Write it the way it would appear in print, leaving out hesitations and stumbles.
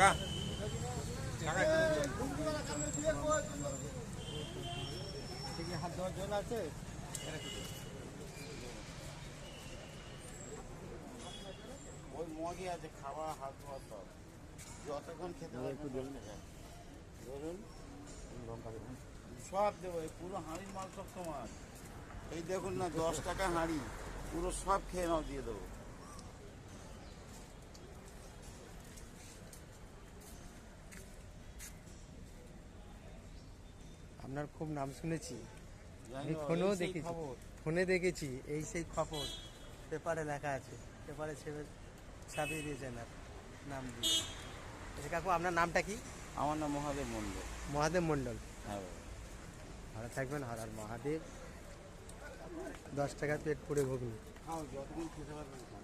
কাকা কাকা হাত দেওয়ার জন্য আছে। ওই মগই আছে, খাওয়া হাত ধোয়া সব যতক্ষণ খেতে একটু দেবেন ধরুন লঙ্কা দেবেন। সব দেবো, এই পুরো হাঁড়ির মাল সব তোমার। এই দেখুন না, 10 টাকা হাঁড়ি, পুরো সব খেয়ে নাও, দিয়ে দেবো। আপনার খুব নাম শুনেছি, জানি আমি না, ফোনেও এই সেই দেখেছি, খবর। ফোনে দেখেছি, এই সেই খবর পেপারে লেখা আছে, পেপারে ছাপিয়ে দিয়েছেন আর নাম দিয়ে। আচ্ছা কাকু, আপনার নামটা কি? আমার নাম মহাদেব মন্ডল। মহাদেব মণ্ডল। হ্যাঁ বাবা। ভালো থাকবেন, হর হর মহাদেব। 10 টাকা পেট পুড়ে ঘুগনি। খাও, যতক্ষণ খেতে পারবেন খাও।